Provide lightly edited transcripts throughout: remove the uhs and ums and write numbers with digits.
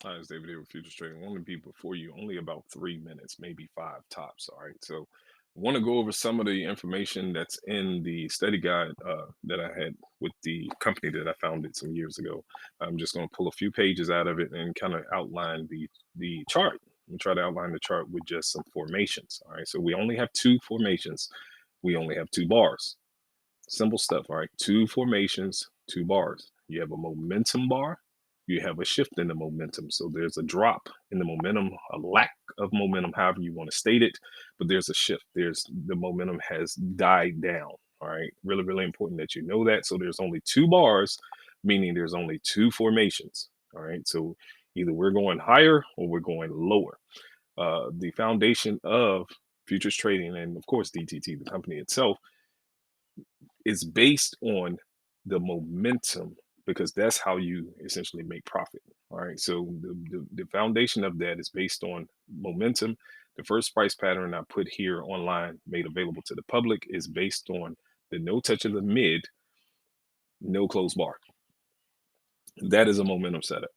Hi, it's David here with Futures Trading. Want to be before you only about 3 minutes, maybe five tops. All right. So, want to go over some of the information that's in the study guide that I had with the company that I founded some years ago. I'm just going to pull a few pages out of it and kind of outline the chart and try to outline the chart with just some formations. All right. So, we only have two formations. We only have two bars. Simple stuff. All right. Two formations, two bars. You have a momentum bar, you have a shift in the momentum. So there's a drop in the momentum, a lack of momentum, however you want to state it, but there's a shift. There's the momentum has died down. All right. Really, really important that you know that. So there's only two bars, meaning there's only two formations. All right. So either we're going higher or we're going lower. The foundation of futures trading and, of course, DTT, the company itself, is based on the momentum because that's how you essentially make profit. All right. So the foundation of that is based on momentum. The first price pattern I put here online, made available to the public, is based on the no touch of the mid, no close bar. That is a momentum setup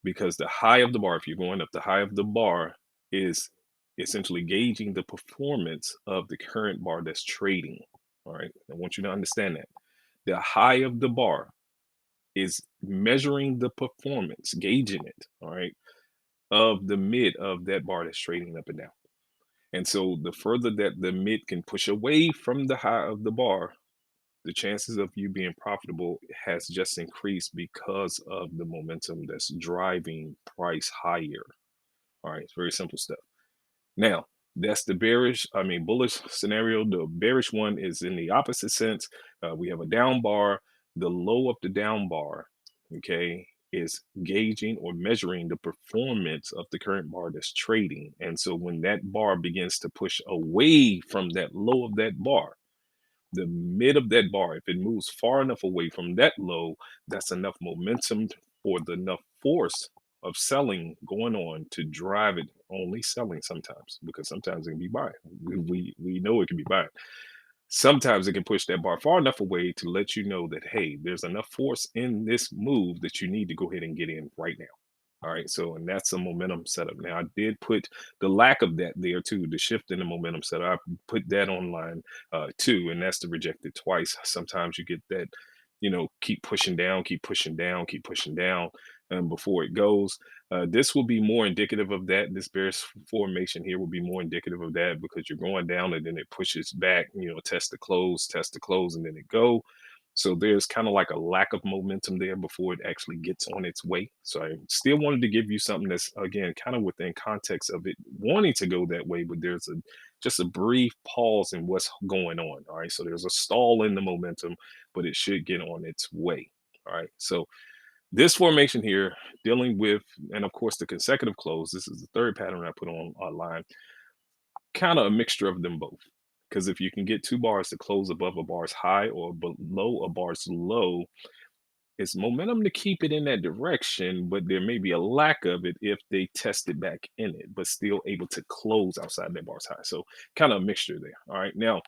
because the high of the bar, if you're going up, the high of the bar is essentially gauging the performance of the current bar that's trading. All right. I want you to understand that. The high of the bar is measuring the performance, gauging it, all right, of the mid of that bar that's trading up and down. And so the further that the mid can push away from the high of the bar, the chances of you being profitable has just increased because of the momentum that's driving price higher. All right, it's very simple stuff. Now, that's the bullish scenario. The bearish one is in the opposite sense. We have a down bar. The low of the down bar, okay, is gauging or measuring the performance of the current bar that's trading. And so when that bar begins to push away from that low of that bar, the mid of that bar, if it moves far enough away from that low, that's enough momentum or the enough force of selling going on to drive it. Only selling sometimes, because sometimes it can be buying. We know it can be buying. Sometimes it can push that bar far enough away to let you know that, hey, there's enough force in this move that you need to go ahead and get in right now. All right. So, and that's a momentum setup. Now, I did put the lack of that there too, the shift in the momentum setup. I put that online too, and that's the rejected twice. Sometimes you get that, keep pushing down, keep pushing down, keep pushing down before it goes. This will be more indicative of that. This bearish formation here will be more indicative of that because you're going down and then it pushes back, test the close, and then it go. So there's kind of like a lack of momentum there before it actually gets on its way. So I still wanted to give you something that's again kind of within context of it wanting to go that way, but there's a just a brief pause in what's going on. All right. So there's a stall in the momentum, but it should get on its way. All right. So this formation here, dealing with, and of course the consecutive close, this is the third pattern I put on online, kind of a mixture of them both. Because if you can get two bars to close above a bar's high or below a bar's low, it's momentum to keep it in that direction, but there may be a lack of it if they test it back in it, but still able to close outside that bar's high. So kind of a mixture there. All right. Now,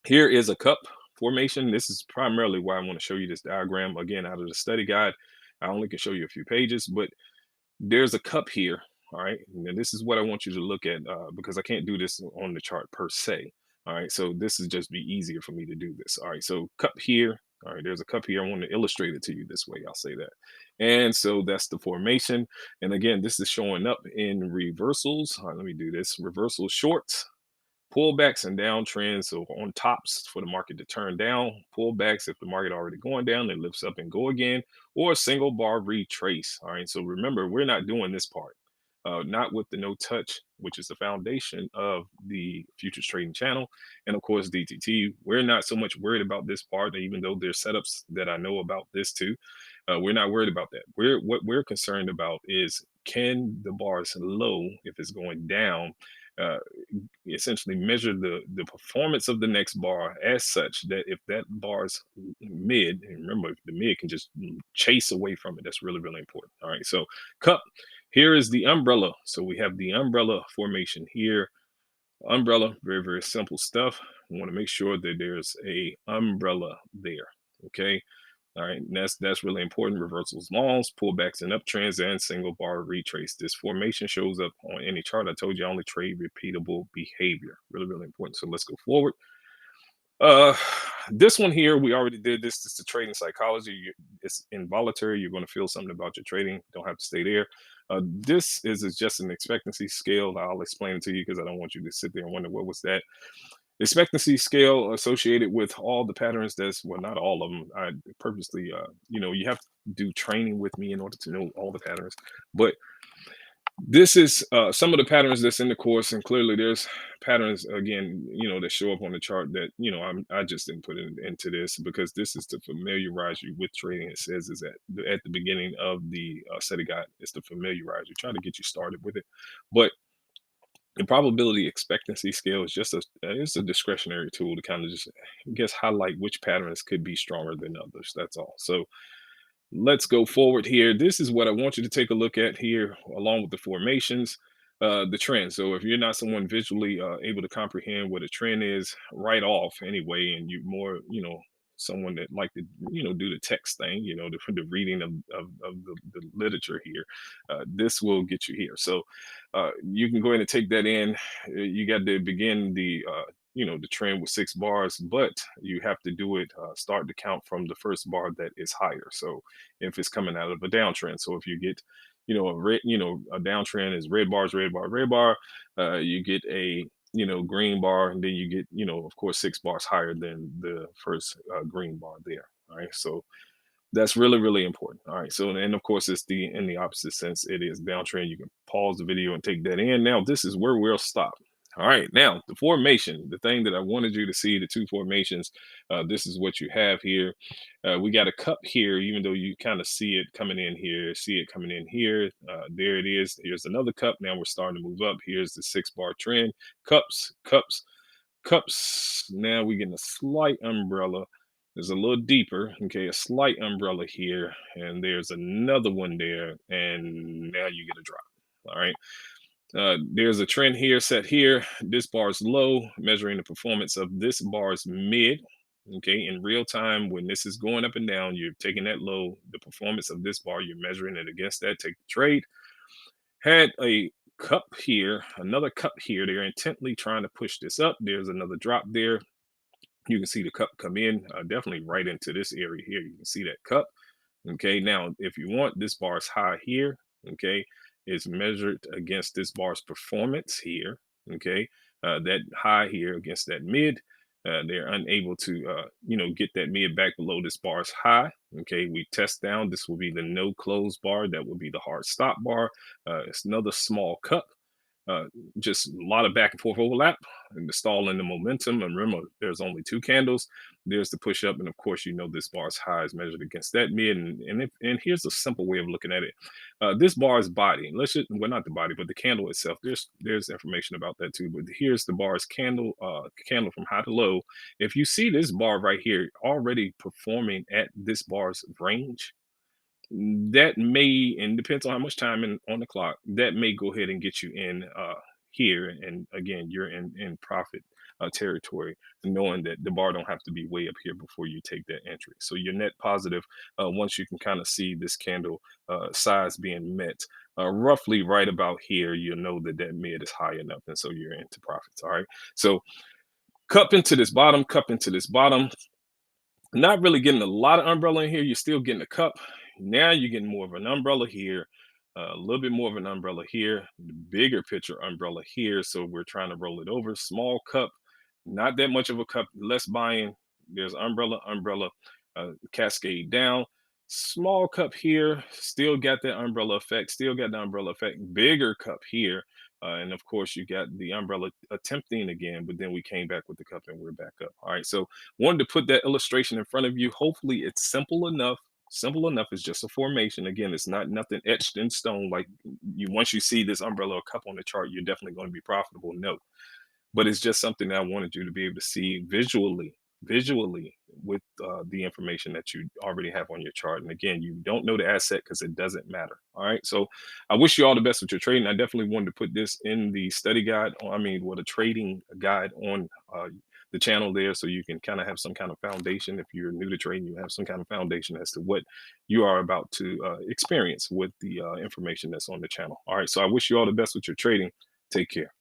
here is a cup formation. This is primarily why I want to show you this diagram. Again, out of the study guide, I only can show you a few pages, but there's a cup here. All right. And this is what I want you to look at because I can't do this on the chart per se. All right. So this is just be easier for me to do this. All right. So cup here. All right. There's a cup here. I want to illustrate it to you this way. I'll say that. And so that's the formation. And again, this is showing up in reversals. All right. Let me do this. Reversal shorts, pullbacks and downtrends. So on tops for the market to turn down, pullbacks if the market already going down, it lifts up and go again, or a single bar retrace. All right. So remember, we're not doing this part. Not with the no touch, which is the foundation of the futures trading channel. And of course, DTT, we're not so much worried about this part, even though there's setups that I know about this too. We're not worried about that. What we're concerned about is can the bars low, if it's going down, uh, essentially measure the performance of the next bar as such that if that bar's mid, and remember if the mid can just chase away from it, that's really really important. All right, so cup, here is the umbrella. So we have the umbrella formation here. Umbrella, very very simple stuff. We want to make sure that there's a umbrella there. Okay, All right, and that's really important. Reversals, longs, pullbacks, and uptrends, and single bar retrace. This formation shows up on any chart. I told you I only trade repeatable behavior. Really, really important. So let's go forward. Uh, this one here, we already did this. It's the trading psychology. It's involuntary. You're going to feel something about your trading. Don't have to stay there. This is just an expectancy scale. I'll explain it to you because I don't want you to sit there and wonder what was that. Expectancy scale associated with all the patterns. That's well, not all of them. I purposely, you have to do training with me in order to know all the patterns. But this is some of the patterns that's in the course, and clearly there's patterns again, that show up on the chart that I just didn't put into this because this is to familiarize you with trading. It says is at the beginning of the study guide, it's to familiarize you, trying to get you started with it. But the probability expectancy scale is just it's a discretionary tool to kind of just guess highlight which patterns could be stronger than others. That's all. So let's go forward here. This is what I want you to take a look at here, along with the formations, the trend. So if you're not someone visually able to comprehend what a trend is right off anyway, and you more, someone that like to, do the text thing, the reading of the literature here, this will get you here. So you can go ahead and take that in. You got to begin the trend with 6 bars, but you have to do it, start to count from the first bar that is higher. So if it's coming out of a downtrend. So if you get, a downtrend is red bars, red bar, red bar. You get a green bar, and then you get of course 6 bars higher than the first green bar there. All right, so that's really, really important. All right. So, and of course, it's the in the opposite sense, it is downtrend. You can pause the video and take that in. Now, this is where we'll stop. All right. Now, the formation, the thing that I wanted you to see, the two formations, this is what you have here. We got a cup here, even though you kind of see it coming in here, see it coming in here. There it is. Here's another cup. Now we're starting to move up. Here's the 6 bar trend. Cups, cups, cups. Now we're getting a slight umbrella. There's a little deeper, okay, a slight umbrella here, and there's another one there, and now you get a drop. All right. There's a trend here set here. This bar is low, measuring the performance of this bar's mid. Okay, in real time, when this is going up and down, you're taking that low, the performance of this bar, you're measuring it against that, take the trade. Had a cup here, another cup here. They're intently trying to push this up. There's another drop there. You can see the cup come in, definitely right into this area here. You can see that cup. Okay, now if you want, this bar's high here, okay, is measured against this bar's performance here. Okay, that high here against that mid. They're unable to, get that mid back below this bar's high. Okay, we test down. This will be the no close bar. That will be the hard stop bar. It's another small cup. Uh, just a lot of back and forth overlap and the stall in the momentum. And remember, there's only 2 candles. There's the push up, and of course, this bar's high is measured against that mid. And here's a simple way of looking at it. This bar's body. Let's just well, not the body, but the candle itself. There's information about that too. But here's the bar's candle from high to low. If you see this bar right here already performing at this bar's range, that may, and depends on how much time on the clock, that may go ahead and get you in here. And again, you're in profit territory, knowing that the bar don't have to be way up here before you take that entry. So you're net positive once you can kind of see this candle size being met. Roughly right about here, you'll know that that mid is high enough, and so you're into profits. All right. So cup into this bottom, cup into this bottom. Not really getting a lot of umbrella in here. You're still getting a cup. Now you're getting more of an umbrella here, a little bit more of an umbrella here, the bigger picture umbrella here. So we're trying to roll it over. Small cup, not that much of a cup, less buying. There's umbrella, umbrella, cascade down. Small cup here, still got that umbrella effect, still got the umbrella effect. Bigger cup here. And of course, you got the umbrella attempting again, but then we came back with the cup and we're back up. All right. So wanted to put that illustration in front of you. Hopefully it's simple enough. Simple enough. It's just a formation. Again, it's not nothing etched in stone. Like once you see this umbrella or cup on the chart, you're definitely going to be profitable. No, but it's just something that I wanted you to be able to see visually with the information that you already have on your chart. And again, you don't know the asset because it doesn't matter. All right. So I wish you all the best with your trading. I definitely wanted to put this in the study guide. I mean, what a trading guide on the channel there so you can kind of have some kind of foundation. If you're new to trading, you have some kind of foundation as to what you are about to experience with the information that's on the channel. All right. So I wish you all the best with your trading. Take care.